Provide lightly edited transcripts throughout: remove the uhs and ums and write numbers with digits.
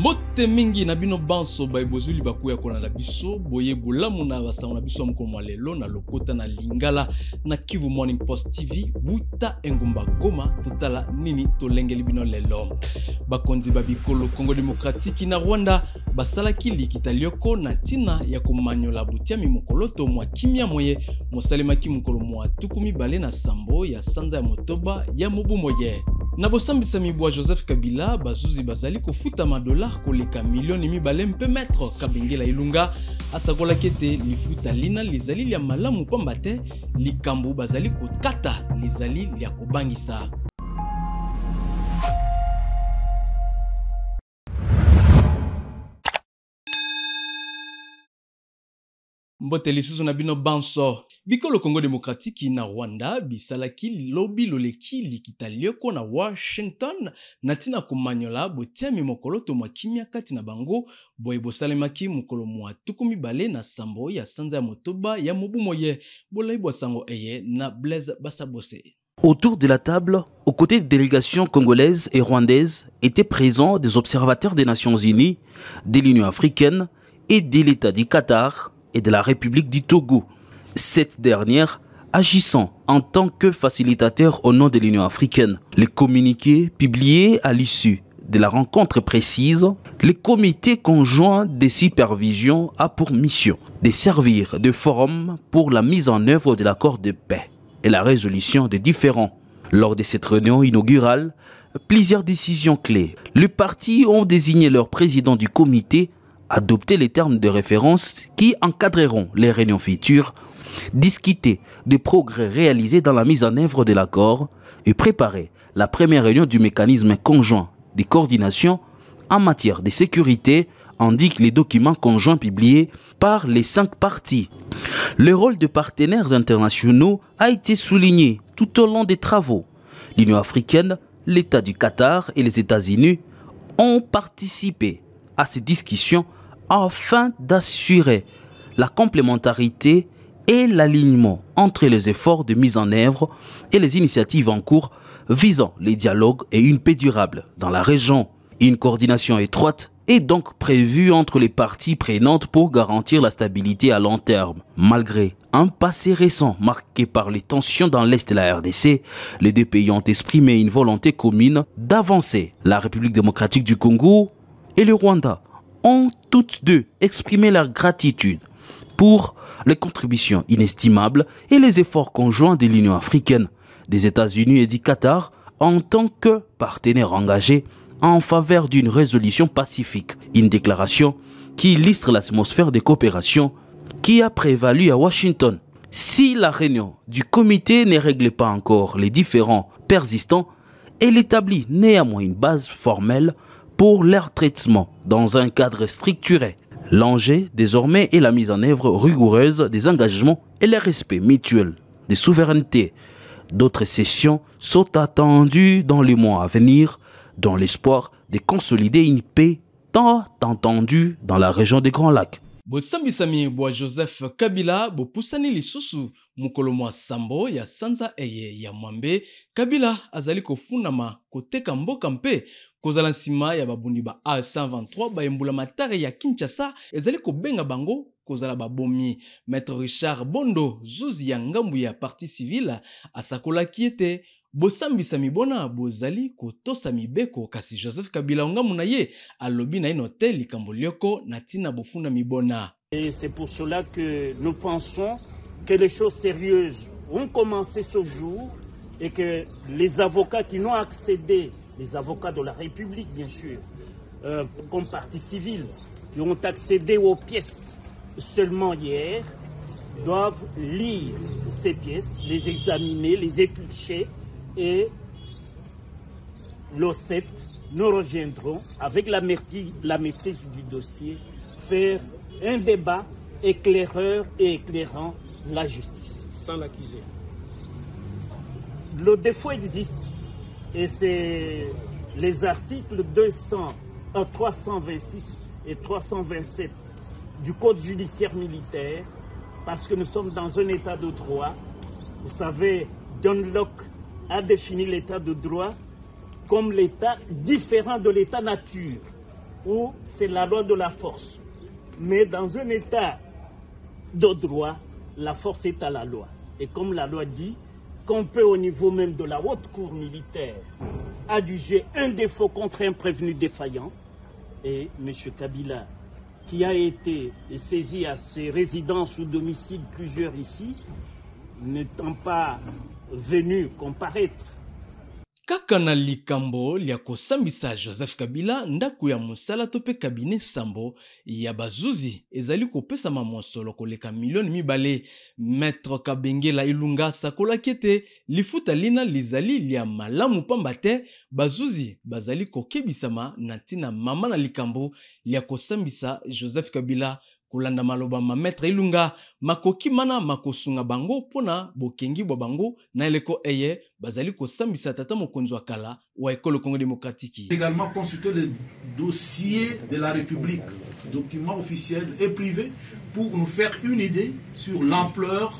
Mbote mingi na bino banso baibozuli bakuya kona na biso boye bulamu na basango na biso mkomo lelo na lokota na Lingala na Kivu Morning Post TV buta engumba Goma totala nini tolengeli bino lelo bakonzi babikolo Congo Démocratique na Rwanda basalaki likita lioko na tina ya komanyola butiami mokoloto mwa kimia moye mosalemaki mokolo mwa tukumi bale na sambo ya sanza ya motoba ya mobu moye. Na bosambisa mibwa Joseph Kabila bazuzi bazali kofuta $, koleka milioni mibale mpe maître Kabengela Ilunga asakola kete lifuta lina lizali lya malamu pamba te likambu bazali kokata lizali lya kobangisa. Mbote lisusu na bino banso bikolo Congo Démocratique na Rwanda bisalaki lobi loleki likita lioko na Washington natina komanyola botiami mokoloto mwa kimia kati na bango boye bosalemaki mokolo mwa tukumi bale na sambo ya sanza ya motoba ya mobu moye bolai sango eye na Blaise Basabose. Autour de la table, aux côtés des délégations congolaises et rwandaises, étaient présents des observateurs des Nations Unies, de l'Union africaine et de l'État du Qatar et de la République du Togo. Cette dernière agissant en tant que facilitateur au nom de l'Union africaine. Les communiqués publiés à l'issue de la rencontre précise, le comité conjoint de supervision a pour mission de servir de forum pour la mise en œuvre de l'accord de paix et la résolution des différends. Lors de cette réunion inaugurale, plusieurs décisions clés. Les partis ont désigné leur président du comité, adopter les termes de référence qui encadreront les réunions futures, discuter des progrès réalisés dans la mise en œuvre de l'accord et préparer la première réunion du mécanisme conjoint de coordination en matière de sécurité, indiquent les documents conjoints publiés par les 5 parties. Le rôle de partenaires internationaux a été souligné tout au long des travaux. L'Union africaine, l'État du Qatar et les États-Unis ont participé à ces discussions afin d'assurer la complémentarité et l'alignement entre les efforts de mise en œuvre et les initiatives en cours visant les dialogues et une paix durable dans la région. Une coordination étroite est donc prévue entre les parties prenantes pour garantir la stabilité à long terme. Malgré un passé récent marqué par les tensions dans l'est de la RDC, les deux pays ont exprimé une volonté commune d'avancer. La République démocratique du Congo et le Rwanda ont toutes deux exprimé leur gratitude pour les contributions inestimables et les efforts conjoints de l'Union africaine, des États-Unis et du Qatar en tant que partenaires engagés en faveur d'une résolution pacifique. Une déclaration qui illustre l'atmosphère de coopération qui a prévalu à Washington. Si la réunion du comité ne règle pas encore les différends persistants, elle établit néanmoins une base formelle pour leur traitement dans un cadre structuré. L'enjeu désormais est la mise en œuvre rigoureuse des engagements et le respect mutuel des souverainetés. D'autres sessions sont attendues dans les mois à venir dans l'espoir de consolider une paix tant entendue dans la région des Grands Lacs. Bosambisami bwa Joseph Kabila bopusani lisusu mukolo mwa sambo ya sanza eye ya mwambe Kabila azali kofunama koteka mboka mpe kozala nsima ya babundi ba A123 bayembula matare ya Kinshasa ezali kobenga bango kozala babomi. Maître Richard Bondo zuzi ya ngambu ya parti civile asakolaki ete bosambisa mibona bozali kotosa mibeko kasi Joseph Kabila ngamu na ye alobi na inote likambo lioko na tina bofunda mibona. Et c'est pour cela que nous pensons que les choses sérieuses vont commencer ce jour et que les avocats qui n'ont accédé, les avocats de la République bien sûr, comme partie civile, qui ont accédé aux pièces seulement hier, doivent lire ces pièces, les examiner, les éplucher. Et l'OCEP, nous reviendrons avec la maîtrise du dossier, faire un débat éclaireur et éclairant la justice. Sans l'accuser. Le défaut existe et c'est les articles 326 et 327 du Code judiciaire militaire parce que nous sommes dans un état de droit. Vous savez, John Locke a défini l'état de droit comme l'état différent de l'état nature. où c'est la loi de la force. Mais dans un état de droit, la force est à la loi. Et comme la loi dit qu'on peut au niveau même de la haute cour militaire adjuger un défaut contre un prévenu défaillant, et M. Kabila, qui a été saisi à ses résidences ou domiciles, plusieurs ici, n'étant pas venu comparaître. Kaka na likambo lia kosambisa Joseph Kabila ndaku ya musala tope cabinet sambo ya bazuzi ezali kopesa mamosolo koleka milioni mibale. Maître Kabengela Ilunga sakola kete lifuta lina lizali lia malamu pamba te bazuzi bazali kokebisama na tina mama na likambo lia kosambisa Joseph Kabila. Kolanda maloba ma maître Ilunga makoki mana makosunga bango pona bokengi bwa bango na eleko eye bazali kosambisa tata mokonzi wa kala wa ekolo Congo démocratique. Également consulter le dossier de la République, documents officiels et privés, pour nous faire une idée sur l'ampleur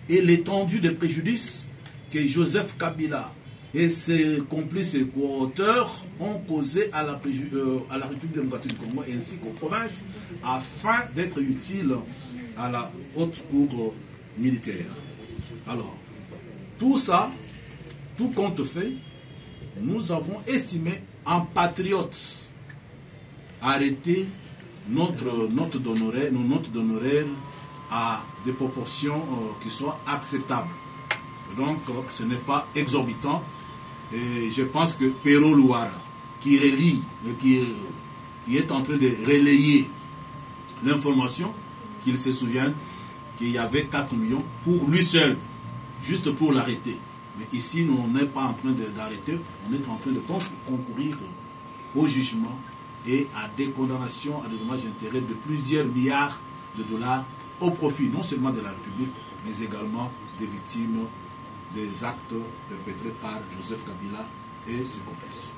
et l'étendue des préjudices que Joseph Kabila et ses complices et co-auteurs ont causé à la République démocratique du Congo ainsi qu'aux provinces afin d'être utiles à la haute cour militaire. Alors, tout ça, tout compte fait, nous avons estimé en patriotes arrêter notre note d'honoraire à des proportions qui soient acceptables. Donc, ce n'est pas exorbitant. Et je pense que Pero Louara, qui relie, qui est en train de relayer l'information, qu'il se souvienne qu'il y avait 4 millions pour lui seul, juste pour l'arrêter. Mais ici, nous, on n'est pas en train d'arrêter, on est en train de concourir au jugement et à des condamnations à des dommages d'intérêt de plusieurs milliards de dollars au profit non seulement de la République, mais également des victimes des actes perpétrés par Joseph Kabila et ses complices.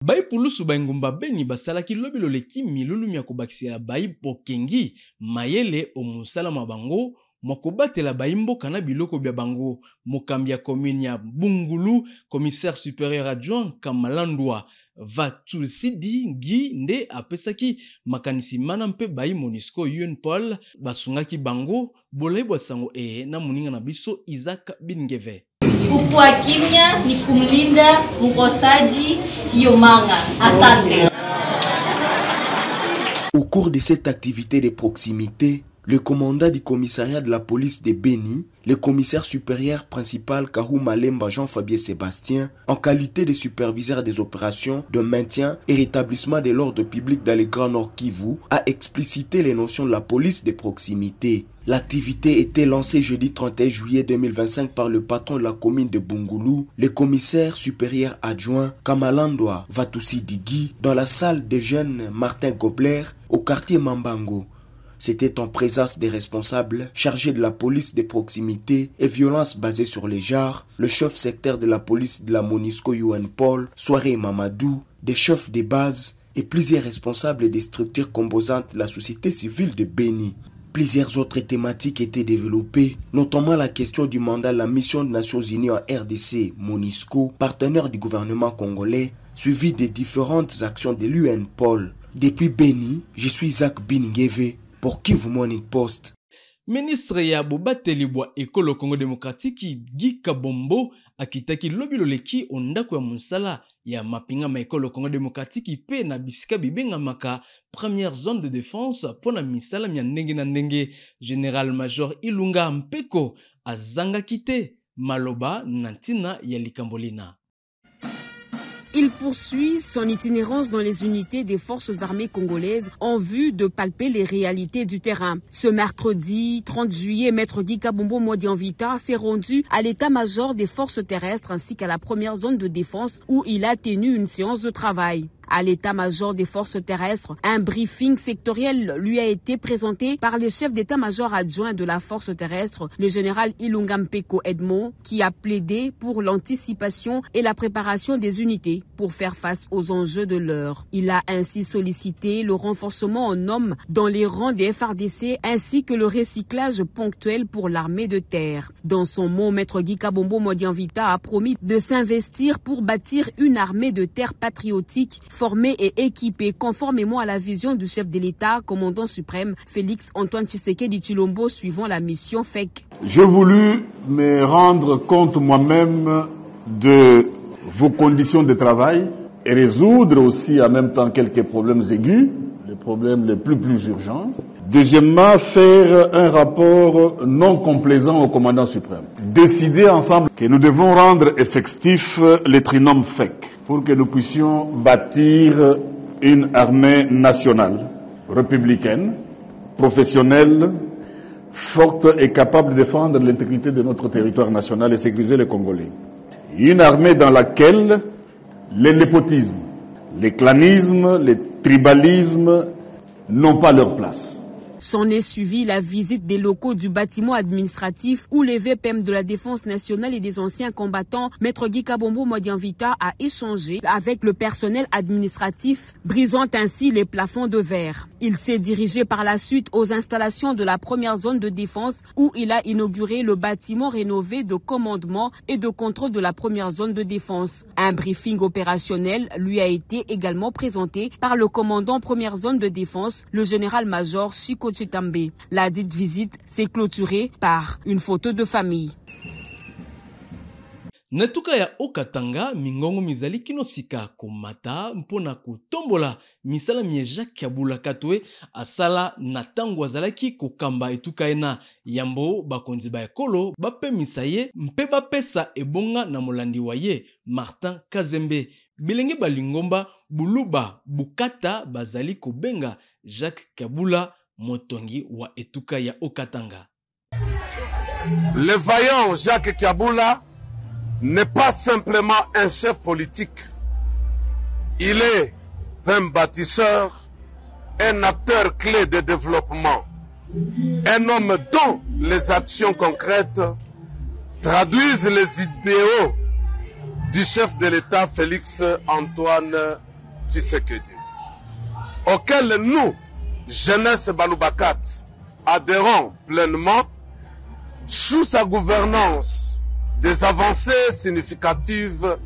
Bai pulusu baingumba beni basalaki lobi loleki milulu mia kobakisela bai pokengi mayele omusala mabango mokobatela bai mboka na biloko bya bango. Mokambi ya commune ya Bungulu, commissaire supérieur adjoint Kamalandwa Vatusidi Ngi nde apesaki makanisi mana mpe bai Monisco UNPOL basungaki bango bolai bwasango na muninga na biso Isaac Bingeve. Kukua kimya ni kumlinda mkosaji sio manga. Asante. Au cours de cette activité de proximité, le commandant du commissariat de la police de Beni, le commissaire supérieur principal Kahou Malemba Jean-Fabien Sébastien, en qualité de superviseur des opérations de maintien et rétablissement de l'ordre public dans le Grand Nord Kivu, a explicité les notions de la police de proximité. L'activité était lancée jeudi 31 juillet 2025 par le patron de la commune de Bungulu, le commissaire supérieur adjoint Kamalandwa Vatusidi dans la salle des jeunes Martin Gobler au quartier Mambango. C'était en présence des responsables chargés de la police de proximité et violences basées sur les genres, le chef secteur de la police de la Monisco UNPOL, Soirée Mamadou, des chefs de base et plusieurs responsables des structures composantes de la société civile de Beni. Plusieurs autres thématiques étaient développées, notamment la question du mandat de la mission des Nations Unies en RDC, Monisco, partenaire du gouvernement congolais, suivi des différentes actions de l'UNPOL. Depuis Beni, je suis Isaac Bingeve pour Kivu Morning Post. Ministre ya bobateli bwa ekolo Congo démocratique Guy Kabombo akitaki lobi loleki ondako ya musala ya mapinga ma ekolo Congo démocratique pe na bisika bibenga maka première zone de défense pona misala mya ndenge na ndenge. Général Major Ilunga Mpeko azanga kite maloba nantina ya likambolina. Il poursuit son itinérance dans les unités des forces armées congolaises en vue de palper les réalités du terrain. Ce mercredi 30 juillet, Maître Guy Kabombo Modianvita s'est rendu à l'état-major des forces terrestres ainsi qu'à la première zone de défense où il a tenu une séance de travail. À l'état-major des forces terrestres, un briefing sectoriel lui a été présenté par le chef d'état-major adjoint de la force terrestre, le général Ilunga Mpeko Edmond, qui a plaidé pour l'anticipation et la préparation des unités pour faire face aux enjeux de l'heure. Il a ainsi sollicité le renforcement en hommes dans les rangs des FARDC ainsi que le recyclage ponctuel pour l'armée de terre. Dans son mot, Maître Guy Kabombo Modianvita a promis de s'investir pour bâtir une armée de terre patriotique formés et équipés conformément à la vision du chef de l'État, commandant suprême Félix Antoine Tshisekedi Tshilombo, suivant la mission FEC. J'ai voulu me rendre compte moi-même de vos conditions de travail et résoudre aussi en même temps quelques problèmes aigus, les problèmes les plus urgents. Deuxièmement, faire un rapport non complaisant au commandant suprême. Décider ensemble que nous devons rendre effectif le trinôme FEC pour que nous puissions bâtir une armée nationale, républicaine, professionnelle, forte et capable de défendre l'intégrité de notre territoire national et sécuriser les Congolais. Une armée dans laquelle le népotisme, les clanismes, les tribalismes n'ont pas leur place. S'en est suivi la visite des locaux du bâtiment administratif où les VPM de la Défense nationale et des anciens combattants, Maître Guy Kabombo Modianvita, a échangé avec le personnel administratif, brisant ainsi les plafonds de verre. Il s'est dirigé par la suite aux installations de la première zone de défense où il a inauguré le bâtiment rénové de commandement et de contrôle de la première zone de défense. Un briefing opérationnel lui a été également présenté par le commandant première zone de défense, le général-major Chiko Chitambe. La dite visite s'est clôturée par une photo de famille. Natuka ya Okatanga, mingongo mizali kinosika komata mpona kutombola misala mieja kiabula katwe asala natango azalaki kokamba etuka ena yambo bakonzi ba ekolo bape misaye mpe bapesa ebonga na molandi waye Martin Kazembe. Bilenge balingomba buluba bukata bazali kobenga Jacques Kabula motongi wa etuka ya Okatanga. Le vaillant Jacques Kabula n'est pas simplement un chef politique. Il est un bâtisseur, un acteur clé de développement, un homme dont les actions concrètes traduisent les idéaux du chef de l'État Félix Antoine Tshisekedi, auquel nous, jeunesse Balubakat, adhérons pleinement. Sous sa gouvernance, des avancées significatives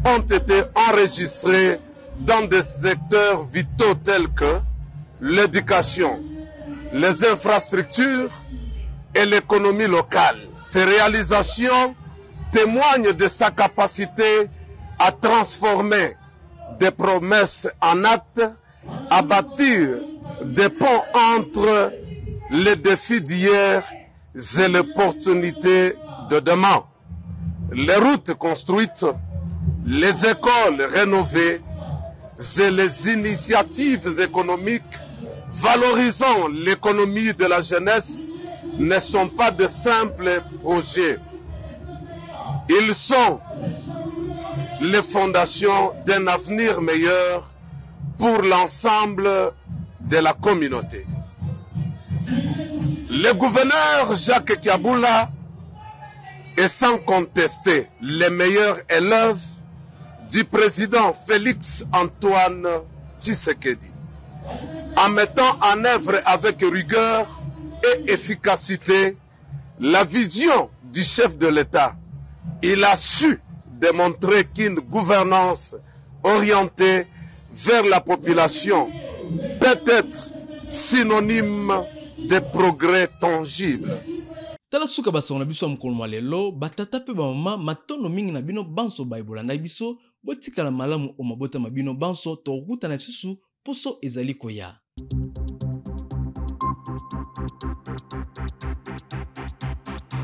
ont été enregistrées dans des secteurs vitaux tels que l'éducation, les infrastructures et l'économie locale. Ces réalisations témoignent de sa capacité à transformer des promesses en actes, à bâtir des ponts entre les défis d'hier et les opportunités de demain. Les routes construites, les écoles rénovées et les initiatives économiques valorisant l'économie de la jeunesse ne sont pas de simples projets. Ils sont les fondations d'un avenir meilleur pour l'ensemble de la communauté. Le gouverneur Jacques Kabula est sans contester le meilleur élève du président Félix Antoine Tshisekedi. En mettant en œuvre avec rigueur et efficacité la vision du chef de l'État, il a su démontrer qu'une gouvernance orientée vers la population peut être synonyme de progrès tangible. Tala suka basonga biso mkolmo lelo batata pe ba mama matono mingi na bino banso Bible na biso botikala malamu o mabota mabino banso to ruta na susu poso ezali koya.